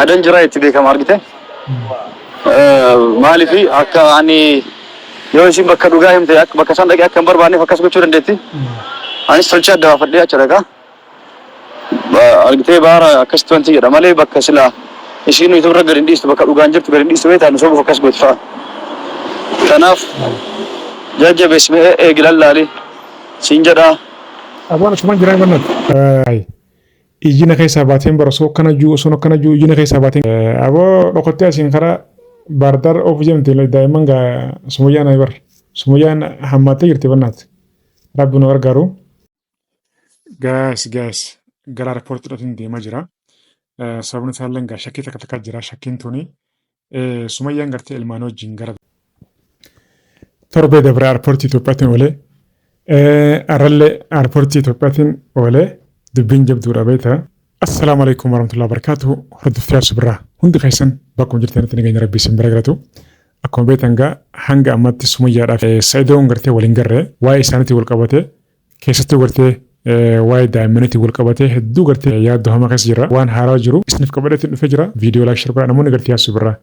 adan jira itti beekama argite maalifi akka ani yoo isin bakka dhugaa himte akka bakka san dhaqee akka hin barbaanneef akkas gochuu dandeetti anis tolcha adda baafadhee achi dhaqa argite baara akkasitti wanti jedha malee bakka sila isin nuyi turre gadi hin dhiistu bakka dhugaan jirtu gadi hin dhiistu beektaa sobuuf akkas gootu fa'a kanaaf jajjabeessimee eegilan laali siin jedhaa abaan suman jiran bannat ijina keessa baateen barasoo kana juu osoo kana juu ijina keessa baateen aboo dhokottee asiin karaa bardar of jemte daa'imman gaa sumuyyaan aybar sumuyyaan hammattee jirti bannaat rabbi nu gargaaru gaas gara raapportiidhaatiin deemaa jira sababni isaallee gaa shakkii takka takka jira shakkiin tuni sumayyaan gartee ilmaan wajjin gara torbee dabra raapportii Itoophiyaatiin oolee arallee raapportii Itoophiyaatiin oolee dubbiin jabduudha beekta. Assalaamu alaikum warahmatullahi wabarakatuh. Hordoftoota subraa hundi keessan bakkuma jirtanitti nageenya rabbii isin bira galatu. Akkuma beektan gaa hanga ammatti sumayyaadhaaf Sa'idoon gartee waliin garree waa'ee isaaniitiin wal qabate keessattuu gartee waa'ee daa'immaniitiin wal qabate hedduu gartee yaaddoo hamaa keessa jira waan haaraa jiru isiniif qabadheetiin dhufee jira viidiyoo laayik sharbaa namoonni gartee yaasuu birraa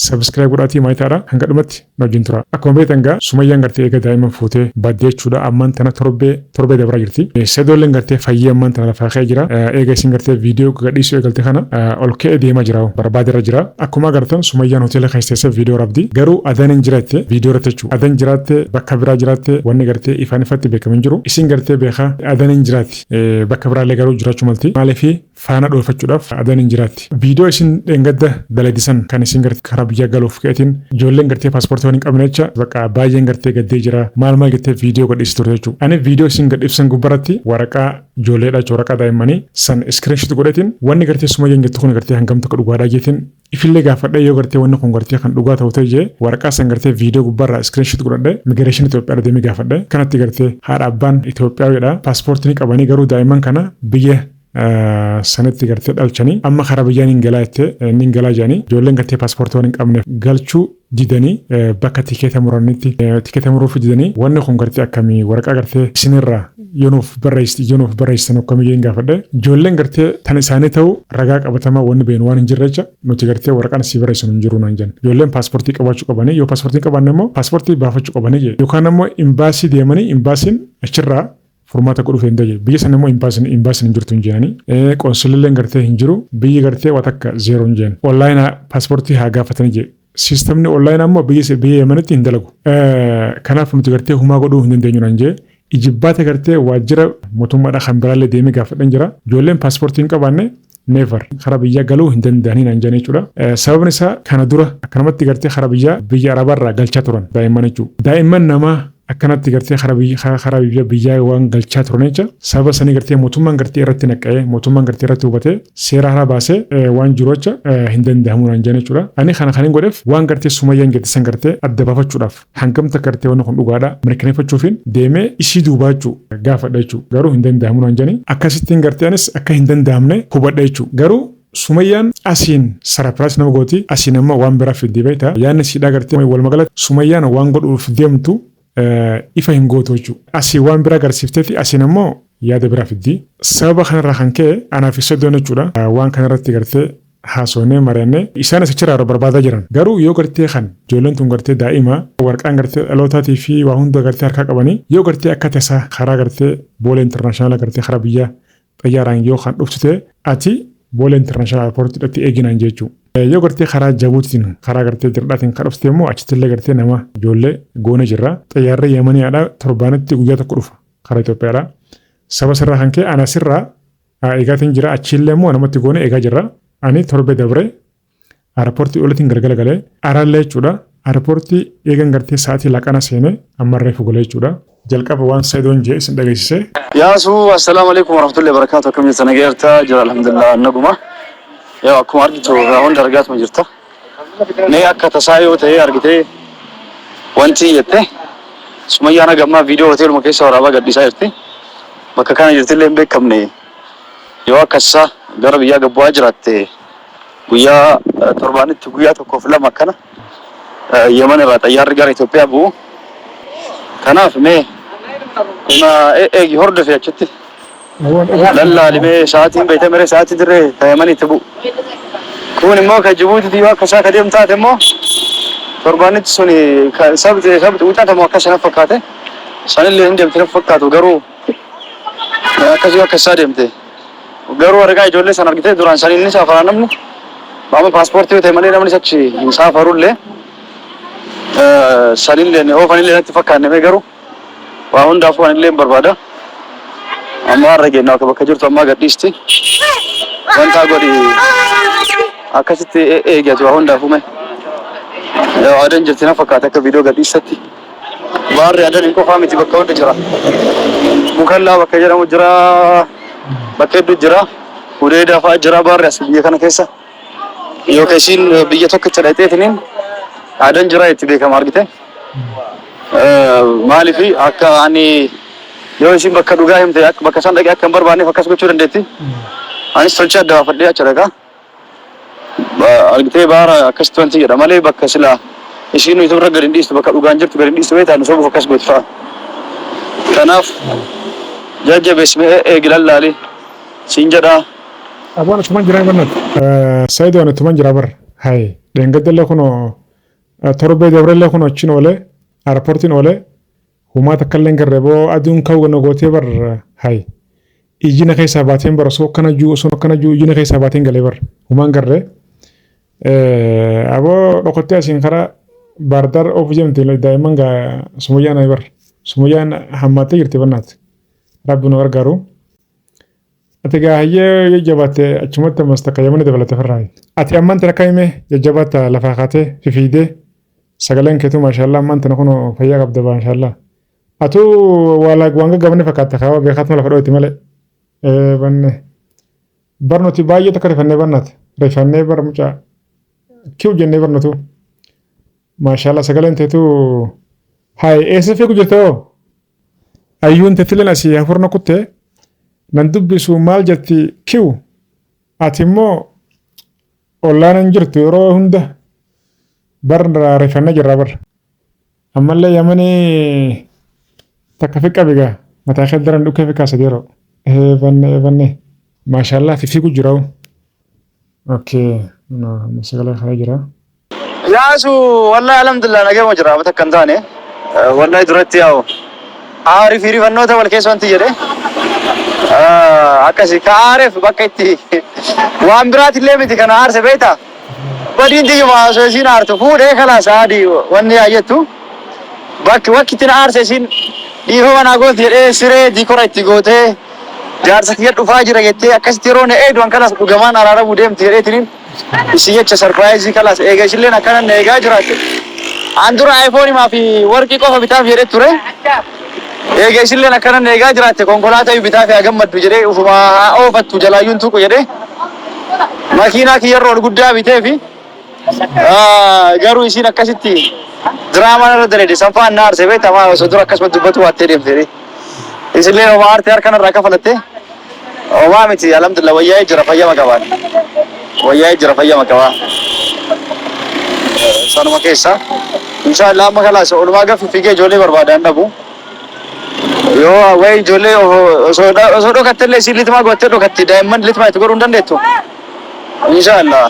sabskiraayib godhaatii maayitaadha hanga dhumatti na wajjin tura. Akkuma beektan gaa sumayyaan gartee eega daa'imman fuutee baadiyyaa jechuudha ammaan tana torbee dabraa jirti. Sa'idoolleen gartee fayyee ammaan tana lafaa ka'ee jira eega isin gartee viidiyoo gadhiisuu eegalte kana ol ka'ee deemaa jira barbaadirra jira. Akkuma agartan sumayyaan hoteela keessatti viidiyoo rabdi garuu adan hin jiraatte viidiyoo irratti jechuudha. Adan jiraatte bakka biraa jiraatte wanni gartee ifaan ifatti beekamin jiru isin gartee beekaa adan hin jiraatti bakka biraallee garuu jiraachuu malti maaliifi faana dhoolfachuudhaaf adan hin jiraatti. Viidiyoo isin dheengadda daladisan kan isin gartee karaa biyya galuuf ka'eetiin ijoolleen gartee paaspoortii waan hin qabne jecha bakka baay'een gartee gaddee jira maal gartee viidiyoo gadhiisu ture jechuudha. Ani viidiyoo isin gadhiibsan gubbaratti waraqaa ijoolleedha jechuudha waraqaa daa'immanii san iskiriinshot godheetiin wanni gartee sumayyaan jettu kun gartee hangam tokko dhugaadhaa jeetiin ifillee gaafadhe yoo gartee wanni kun gartee kan dhugaa ta'u ta'e waraqaa san gartee viidiyoo gubbarraa iskiriinshot godhadhe migireeshinii Itoophiyaa deemee gaafadhe kanatti gartee haadha abbaan Itoophiyaawidha paaspoortii qabanii garuu daa'imman kana biyya sanatti gartee dhalchanii amma karaa biyyaan hin galaa jettee hin galaa jedhanii ijoolleen gartee paaspoortii waan hin qabneef galchuu didanii bakka tikeeta muranitti tikeeta muruuf didanii wanni kun gartee akkamii waraqaa gartee isinirraa yoonuuf barreessitan akkamii hin gaafadhe ijoolleen gartee tan isaanii ta'u ragaa qabatamaa wanni beenu waan hin jirre jecha nuti gartee waraqaan asii barreessinu hin jiru naan jenna ijoolleen paaspoortii qabaachuu qabanii yoo paaspoortii qabaanne immoo paaspoortii baafachuu qabanii yookaan immoo imbaasii deemanii imbaasiin achirraa furmaata godhuuf hin daje biyya sana immoo imbaasiin hin jirtu hin jeenanii qoonsulilleen gartee hin jiru biyyi gartee waa takka zeeroo hin jeen onlaayinaa paaspoortii haa gaafatanii jee siistemni onlaayinaa immoo biyya yamanitti hin dalagu kanaaf nuti gartee humaa godhuu hin dandeenyu naan jee ijibbaata gartee waajjira mootummaadhaa kan biraallee deemee gaafadhan jira ijoolleen paaspoortii hin qabaanne never karaa biyyaa galuu hin danda'anii naan jeen jechuudha sababni isaa kana dura akkanumatti gartee karaa biyya arabaarraa galchaa turan daa'imman jechuudha daa'imman namaa akkanatti gartee karaa biyyaa waan galchaa turan jecha sababa sanii gartee mootummaan gartee irratti naqqa'ee mootummaan gartee irratti hubatee seera haaraa baasee waan jiru jecha hin danda'amu naan jeen jechuudha ani kana kan hin godheef waan gartee sumayyaan jettisan gartee adda baafachuudhaaf hangamta gartee wanni kun dhugaadha mirkaneeffachuufiin deemee ishii duubaachuu gaafadha jechuudha garuu hin danda'amu naan jeeni akkasittiin gartee anis akka hin danda'amne hubadha jechuudha garuu sumayyaan asiin sarapiraas nama gooti asiin amma waan biraa fiddii beektaa yaadni siidhaa gartee walumaa sumayyaan waan godhuuf deemtu ifa hin gootu jechuudha. Asii waan biraa agarsiifteeti asiin ammoo yaada biraa fiddii. Sababa kanarraa kan ka'e anaaf isa doon jechuudha. Waan kanarratti gartee haasofnee mari'annee isaan asichirraa barbaadaa jiran. Garuu yoo gartee kan ijoolleen tun gartee daa'ima warqaan gartee dhalootaatii fi waa hunda gartee harkaa qabanii yoo gartee akka tasaa karaa gartee boolee intarnaashinaala gartee karaa biyya xayyaaraan yoo kan dhuftute ati boolee intarnaashinaala airpoortiidhatti eeginaan jechuudha. Yoo gartee karaa jabuutiin karaa gartee jirdhaatiin kan dhufte immoo achittillee gartee nama ijoollee goona jirra xayyaarri yamaniidha torbaanitti guyyaa tokko dhufa karaa Itoophiyaadha saba sirraa kan ka'e ana sirraa eegaatiin jira achiillee immoo namatti goone eegaa jirra ani torbee dabre airpoortii olitiin galgala galee araallee jechuudha airpoortii eegan gartee sa'aatii laqana seene ammarree fugolee jechuudha jalqaba waan Sa'idoon jee isin dhageessise. Yaasuu assalaamu alaikum warahmatullahi wabarakatuh akkam jirtan nageerta jira alhamdulillah naguma. Yaa akkuma argitu hunda argaatuma jirta. Nee akka tasaa yoo ta'e argitee wanti jette sumayyaan agammaa viidiyoo hoteeluma keessa waraabaa gadhiisaa jirti. Bakka kana jirtillee hin beekamne yoo akkasa gara biyyaa gabbu'aa jiraatte guyyaa torbaanitti guyyaa tokkoof lama akkana Yemen irraa xayyaarri gara Itoophiyaa bu'u. Kanaaf mee kuna eegi hordofe achitti lallaalimee sa'aatiin beektamere sa'aatii dirree Yemenitti bu'u كون مو كجبوتي دي وكسا كديم تاتمو torbaanitti suni sabti wuxaatamu akkas na fakkaate sanillee hin deemte na fakkaatu garuu akkasii akka isaa deemte garuu argaa ijoollee san argitee duraan sanii inni saafaraa namni baama paaspoortii ta'e malee namni achi hin saafarullee sanillee oofanillee natti fakkaanne garuu waa hundaafuu anillee hin barbaada amma har'a geenna akka bakka jirtu ammaa gadhiisti wanta godhi akkasitti eeggatu waa hundaafuu mee adan jirti na fakkaata akka viidiyoo gadhiisatti baarri adan hin qofaa miti bakka hunda jira mukallaa bakka jedhamu jira bakka hedduu jira hudeedaa fa'aa jira baarri as biyya kana keessa yookaan isiin biyya tokkicha dhayxeetiniin adan jira itti beekama argite maaliifi akka ani yoo isiin bakka dhugaa himte bakka san dhaqee akka hin barbaanneef akkas gochuu dandeetti anis tolchee adda baafadhee achi dhagaa argitee baara akkasitti wanti jedha malee bakka silaa isiin nuyi turre gadi hin dhiistu bakka dhugaan jirtu gadi hin dhiistu beektaa nu sobuuf akkas gootu fa'a. Kanaaf jajjabeessimee eegilan laali siin jedhaa. Abaan atuman jiraa barnat Saayidoo atuman jiraa bar hay dheengaddalee kunoo torbee dabrellee kunoo achiin oolee aeroportiin oolee humaa takkallee hin garree boo aduun ka'u gootee bar hay ijjina keessaa baateen bara osoo akkana juu ijjina keessaa baateen galee bar humaan garree. Aboo dhokottee asiin karaa baardar of jemte daa'imman gaa sumuyyaan bar sumuyyaan hammaattee jirti barnaat rabbi nu gargaaru ati gaa hayyee jabaatte achumatti ammas takka yamani dabalate farraayi ati ammaan tana kaa'ime jajjabaatta lafaa kaatee fifiidee sagaleen keetu maashaallah ammaan tana kun fayyaa qabda maashaallah atu waan gaggabne fakkaata kaawwa beekaatuma lafa dho'etti malee banne barnooti baay'ee takka rifannee barnaat rifannee bar mucaa kiu jennee barnotu maashaallah sagaleen teetu hay eessa feeku jirtoo ayyuun teetileen asii hafurna kuttee nan dubbisu maal jetti kiu ati immoo ollaan hin jirtu yeroo hunda bar rifannee jirra bar ammallee yamanii takka fi qabigaa mataa kee daran dhukkee fi kaasa yeroo banne maashaallah fiigu jiraa'u okay sagalee kana jira. Yaasu wallahi alhamdulillah nagee jira bakka kan taane wallahi duratti yaa'u aariif hirifannoota wal keessa wanti jedhe akkasii ka aariif bakka itti waan biraatillee miti kana aarse beektaa badiin diyyuma osoo isiin aartu fuudhee kalaas adii wanni yaayettu bakki ittiin aarse isiin dhiifama naa gooti jedhee siree diikora itti gootee jaarsa kiyya dhufaa jira jettee akkasitti yeroo na eeduan kalaas dhugamaan araaramuu deemti jedheetiniin isi jecha sarpiraayizii kalaas eega isilleen akkanan eegaa jiraatte an dura aayifoonimaa fi warqii qofa bitaaf jedhee ture eega isilleen akkanan eegaa jiraatte konkolaataa bitaaf haa gammaddu jedhee ufuma haa oofattu jalaayyuun tuqu jedhee makiinaa kiyyarra ol guddaa bitee fi garuu isiin akkasitti diraamaan irra dareede sanfaan na aarse beektamaa osoo dura akkasuma dubbatu waattee deemte isilleen oma aartee harkanarraa kafalatte omaa miti alhamdulillah wayyaa'ee jira fayyama qabaan. Wayyaa'ee jira fayyama qabaa. Sanuma keessa inshallah amma kalaas olumaa gaffi fiigee ijoollee barbaadaan dhabu. Yoo wayi ijoollee osoo dhokattellee isiin litimaa goottee dhokatti daa'imman litimaa itti godhuu hin dandeettu. Inshallah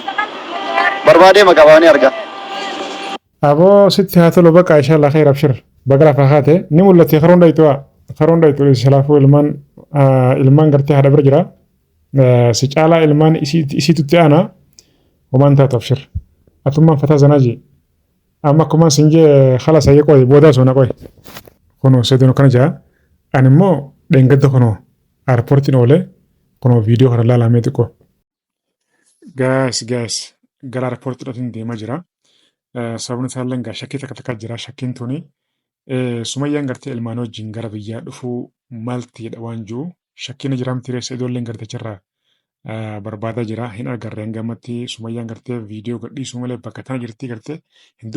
barbaadee maqabaa ni arga. Aboo sitti haa tolu baqa inshallah khayr abshir bagara fahaate ni mul'atti karoon dhaytu islaafuu ilmaan gartee haadha bira jira. Si caalaa ilmaan isiitutti ana homaan taatu abshir atummaan fataa zanaaji amma akkumaan sinjee khalas hayyee qoy boodaa soona qoy kunoo seedunu kana jaa ani immoo dheengadda kunoo airportiin oolee kunoo viidiyoo kana laalamee xiqqoo gaas gara airportiidhaatiin deemaa jira sababni isaallee gaa shakkii takka jira shakkiin tuni sumayyaan gartee ilmaan wajjin gara biyyaa dhufuu maaltiidha waan jiru shakkiin jiraamti reessa ijoolleen gartecharraa barbaadaa jira hin agarre hangamatti sumayyaan gartee viidiyoo gadhiisuu malee bakka tana jirtii gartee hin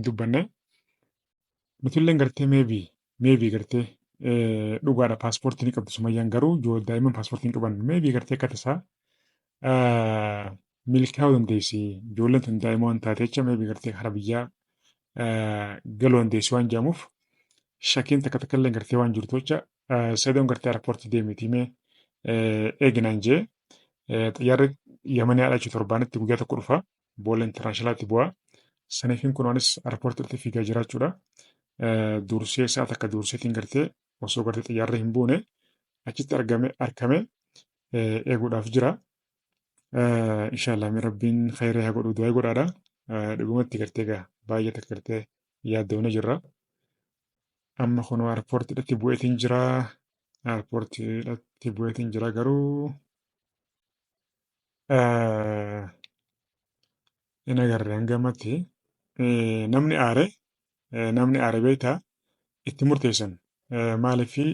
dubbanne nutilleen gartee meebii gartee dhugaadha paaspoortii ni qabdu sumayyaan garuu daa'imman paaspoortii hin qaban meebii gartee akka tasaa milkaa'uu dandeessi ijoolleen tun daa'ima waan taate jecha meebii gartee hara biyyaa galuu dandeessi waan jedhamuuf shakkiin takka illee gartee waan jirtu jecha seedoon gartee airportii deemiti mee eeginaan jee xiyyaarri Yamanii haadha torbaanitti guyyaa tokko dhufa. Boolla intarnaashinaalaatti bu'a. Saniifin kunoonis airpoortiitti fiigaa jiraachuudha. Dursee sa'a takka durseetiin gartee osoo gartee xiyyaarri hin buune achitti argame eeguudhaaf jira. Inshaallah rabbiin khayrii haa godhu du'aa godhaadha. Dhugumatti gartee egaa baay'ee takka gartee yaaddoonee jirra. Amma kunoo airpoortiidhatti bu'eetiin jira. Airpoortiidhatti bu'eetiin jira garuu hin agarre hangamatti namni aare beektaa itti murteessan maaliifi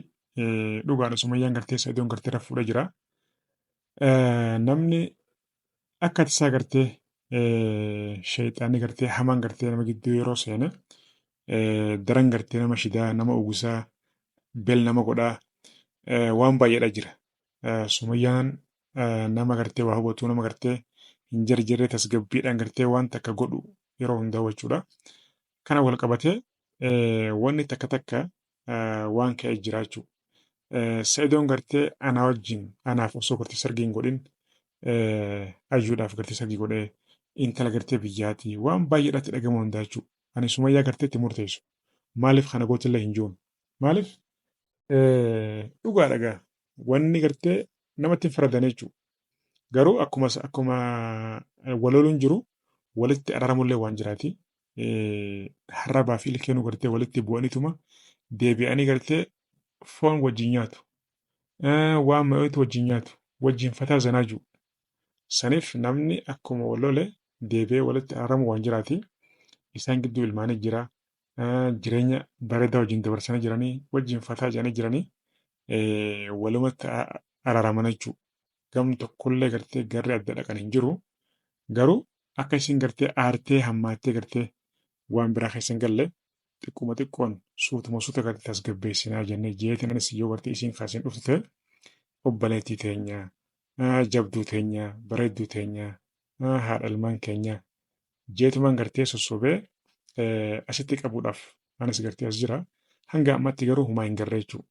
dhugaadha sumayyaan gartee isa iddoon gartee rafuudha jira. Namni akka isaa gartee sheexaanni gartee hamaan gartee nama gidduu yeroo seene daran gartee nama shidaa nama ugusaa bel nama godhaa waan baay'eedha jira. Sumayyaan nama gartee waa hubatu nama gartee hin jarjarree tasgabbiidhaan gartee waan takka godhu yeroo hundaa jechuudha. Kana wal qabatee wanni takka waan ka'ee jiraachuu. Sa'idoon gartee anaa wajjin anaaf osoo gartee sargii hin godhin ayyuudhaaf gartee sargii godhee intala gartee biyyaatii waan baay'eedhaatti dhagamu hundaa jechuudha. Ani sumayyaa gartee itti murteessu. Maaliif kana gootillee hin jiru? Maaliif dhugaa dhagaa wanni gartee namatti hin faradan jechuudha. Garuu akkuma waloluun jiru walitti araaramullee waan jiraati. Harrabaa fi ilkeenuu gartee walitti bu'aniituma deebi'anii gartee foon wajjin nyaatu. Waan mi'ootu wajjin nyaatu. Wajjin fataa zanaa jiru. Saniif namni akkuma walole deebi'ee walitti araaramu waan jiraati. Isaan gidduu ilmaanii jira. Jireenya bareedaa wajjin dabarsanii jiranii wajjin fataa jedhanii jiranii walumatti araaraman jechuudha. Gam tokkollee gartee garri adda dhaqan hin jiru. Garuu akka isin gartee aartee hammaattee gartee waan biraa keessa hin galle xiqquma xiqqoon suutuma suuta gartee tasgabbeessinaa jennee jeetiin anis yoo gartee isin kaasiin dhufte obboleettii teenya jabduu teenya bareedduu teenya haadha ilmaan keenya jeetumaan gartee sossobee asitti qabuudhaaf anis gartee as jira. Hanga ammatti garuu humaa hin garree jechuudha.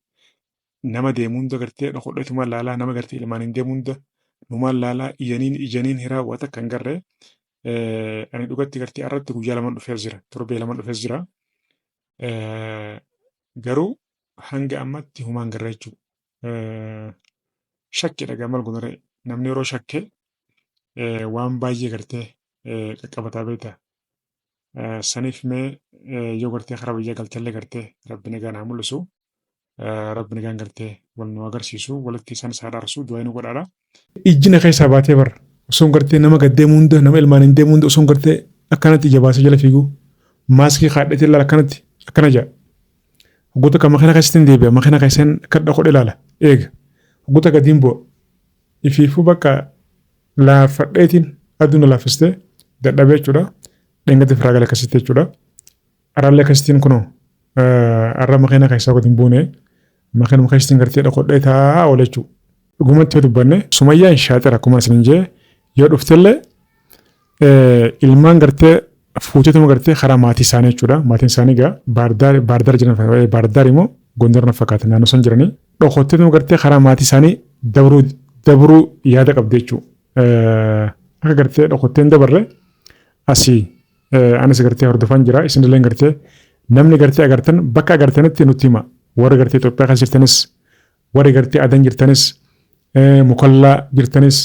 Nama deemuun gartee dhokodheetuma laalaa nama gartee ilmaan hin deemuun numaan laalaa ijaniin hiraa wata kan garree ani dhugatti gartee irratti guyyaa lama dhufees jira torbee lama dhufees jira. Garuu hanga ammatti humaan garree jechuudha. Shakkii dhagaa mal gonore namni yeroo shakkee waan baay'ee gartee qaqqabataa beektaa. Saniif mee yoo gartee karaa biyya galchallee gartee rabbi nagaan haa mul'isu. Rabbi nagaan gartee wal nu agarsiisu walitti isaan isaa dhaarsu du'aa nu godhaadha. Ijjina keessaa baatee bara osoo gartee nama gaddeemuu hunda nama ilmaan hin deemuu hunda osoo gartee akkanatti ija baasee jala fiigu maaskii kaadhatee ilaala akkanatti akkana jaa. Hoggoota kan makina keessatti hin deebi'a makina keessan kadha godhe ilaala eega. Hoggoota gadiin bu'a ifiifuu bakka laaffadheetiin aduun laaffistee dadhabee jechuudha. Dhengatti firaa gala akkasitti jechuudha. Araallee akkasittiin kunoo arra makina keessaa gadi hin buune makina keessatti gartee dhokodhee taa'aa oole jechuudha. Dhugumatti yoo dubbanne sumayyaan shaaxira akkuma isin jee yoo dhuftellee ilmaan gartee fuuteetuma gartee karaa maatii isaanii jechuudha. Maatiin isaanii egaa baardaar jiran baardaar immoo gondar na fakkaata naannoo san jiranii dhokotteetuma gartee karaa maatii isaanii dabruu yaada qabdi jechuudha. Akka gartee dhokotteen dabarre asii anis gartee hordofan jira isinillee gartee namni gartee agartan bakka agartanitti nutti hima. Warri gartee Itoophiyaa keessa jirtanis warri gartee adan jirtanis mukallaa jirtanis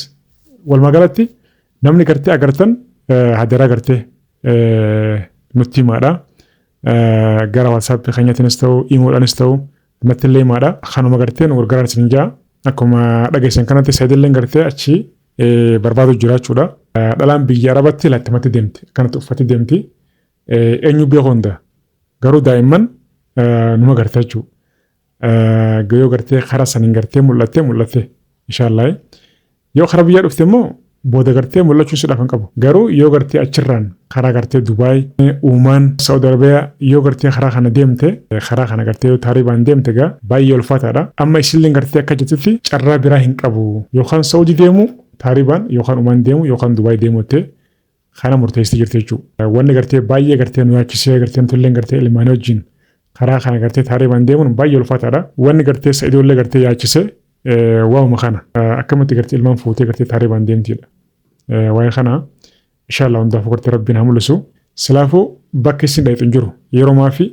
walumaa galatti namni gartee agartan hadaraa gartee nutti himaadha. Gara WhatsApp keenyatiinis ta'u imoodhaanis ta'u nattillee himaadha. Kanuma gartee nu gargaaran isin jaa akkuma dhageessan kanatti saayidillee gartee achi barbaadu jiraachuudha. Dhalaan biyya Arabatti lattimatti deemti akkanatti uffatti deemti. Eenyu beeku hunda garuu daa'imman numa gartaa jechuudha. Yoo gartee karaa saniin gartee mul'atte inshaallah yoo karaa biyyaa dhufte immoo booda gartee mul'achuu sidhaaf hin qabu. Garuu yoo gartee achirraan karaa gartee Dubaay, Uumaan, Saudi Arabiyaa yoo gartee karaa kana deemte karaa kana gartee yoo taaribaan deemte gaa baay'ee ulfaataadha. Amma isillee gartee akka jettutti carraa biraa hin qabu. Yookaan Saudi deemu taaribaan yookaan Uumaan deemu yookaan Dubaay deemu jettee kana murteessitee jirti jechuudha. Wanni gartee baay'ee gartee nu yaachisee gartee nutullee gartee ilmaanii wajjin karaa kana gartee taaribaan deemuun baay'ee ulfaataadha. Wanni gartee sa'idoollee gartee yaachisee واو مخانا أكمل تقرتي المان فوتي قرتي تقريبا ديمتي وين خنا إن شاء الله وندا فقرت ربنا هملسو سلافو باكسين دايت انجرو يرو ما في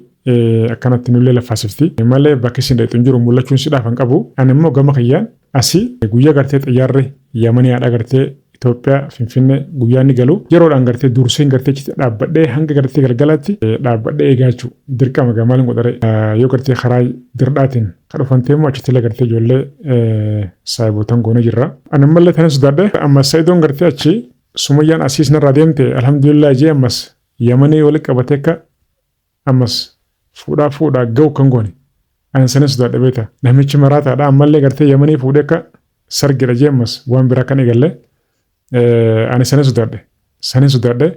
أكانت نولي لفاسفتي مالي باكسين دايت انجرو مولاتشون سيدا فانقابو أنا مو قام خيان أسي قويا قرتي تياري يمني على قرتي Itoophiyaa Finfinnee guyyaa inni galu yeroodhaan gartee durseen gartee dhaabbadhee hanga gartee galgalaatti dhaabbadhee eegaachuu dirqama maaliin godhare yoo gartee karaa dirdhaatiin kan dhufantee immoo achitti illee gartee ijoollee saayiboota goonee jirra. Ani mallee tanan sodaadhe ammas Saayidoon gartee achi Sumayyaan asiis narraa deemte alhamdulillah jee ammas Yamanii walitti qabatee akka ammas fuudhaa ga'u kan goone. Ani sanin sodaadhe beeta namichi maraataadha ammallee gartee Yamanii fuudhee akka sargidha jee ammas waan biraa kan eegalle. Ani sanin sodaadhe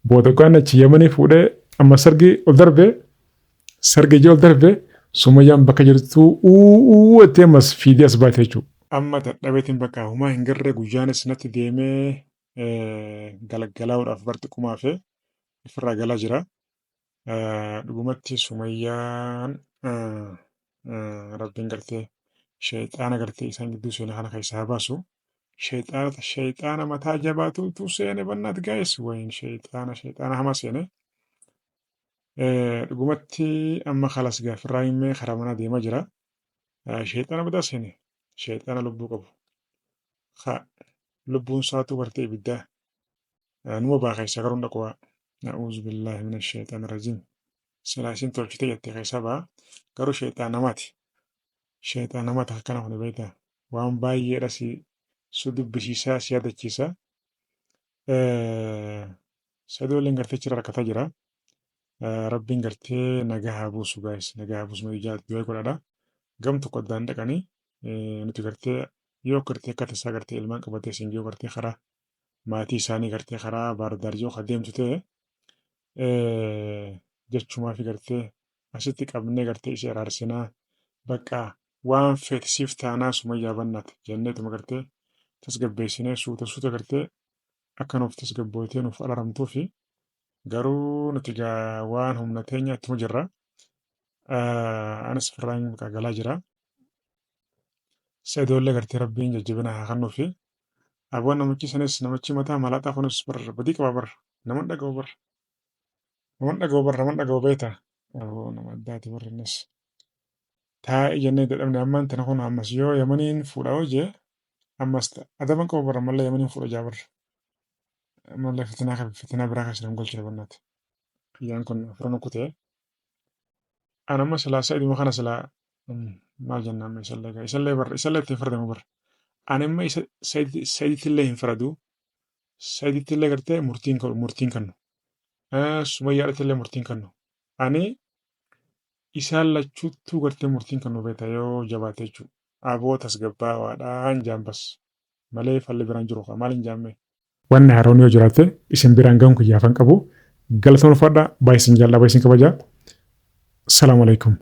booda qo'annaa achi Yamanii fuudhee amma sargi ol darbee Sumayyaan bakka jirtu itti ammas fiidee as baate jechuudha. Amma dadhabeetiin bakka humaa hin garree guyyaanis natti deemee galgalaa'uudhaaf barxiqumaa fi ofirraa galaa jira. Dhugumatti Sumayyaan rabbiin gartee sheexaana gartee isaan gidduu seenaa kana keessaa baasu. Shayxaana mataa jabaatutu seene bannaat gaa'es wayin shayxaana hama seene dhugumatti amma kalas gaafirraa himee karaa manaa deemaa jira. Shayxaana mataa seene shayxaana lubbuu qabu lubbuun isaatu gartee ibiddaa numa baa keessaa garuu dhaquwaa na'uuzu billaahi mina shayxaana rajiim silaa isin tolchite jettee keessaa baa garuu shayxaana namaati akkana kun beektaa waan baay'eedha su dubbisiisaa si yaadachiisa. Saayidooleen gartee achirra rakkataa jira. Rabbiin gartee nagaa haa buusu gaa'is nagaa haa buusu malee du'aa godhaadha. Gam tokko addaan dhaqanii nuti gartee yoo gartee akka tasaa gartee ilmaan qabatee singiyoo gartee karaa maatii isaanii gartee karaa baardaarijoo kan deemtu ta'e jechumaa fi gartee asitti qabnee gartee ishee araarsinaa bakka waan feetisiif taanaa Sumayyaa bannaati jenneetuma gartee tasgabbeessinee suuta gartee akka nuuf tasgabbootee nuuf araramtuu fi garuu nuti waan humna teenya ittuma jirra. Anis firraan galaa jira. Saayidoollee gartee rabbiin jajjabina haa kennuu fi abboon namichi sanis namichi mataa malaaxaa kunis badii qaba barra naman dhaga'u beektaa nama addaati barri innis taa'ee jennee dadhabne ammaan tana kun ammas yoo Yamaniin fuudhaa hojjee ammas adaban qabu barra mallee Yamaniin fuudha jaabarra mallee fitinaa biraa kan jedhamu galchine bannaati. Kiyyaan kun afran kutee an amma silaa Saayiduma kana silaa maal jennaan isallee itti fardamu barra an amma Saayidittillee hin faradu Saayidittillee gartee murtiin kennu Sumayyaadhattillee murtiin kennu ani isaan lachuuttuu gartee murtiin kennu beektaa yoo jabaate jechuudha. Aboo tasgabbaawaadhaan jaambas malee falli biraan jiru maal hin jaamme. Wanni haaroon yoo jiraate isin biraan ga'uun kiyyaafan qabu galatoon uffadha baay'isin jaallaa baay'isin kabajaa. Salaamu alaikum.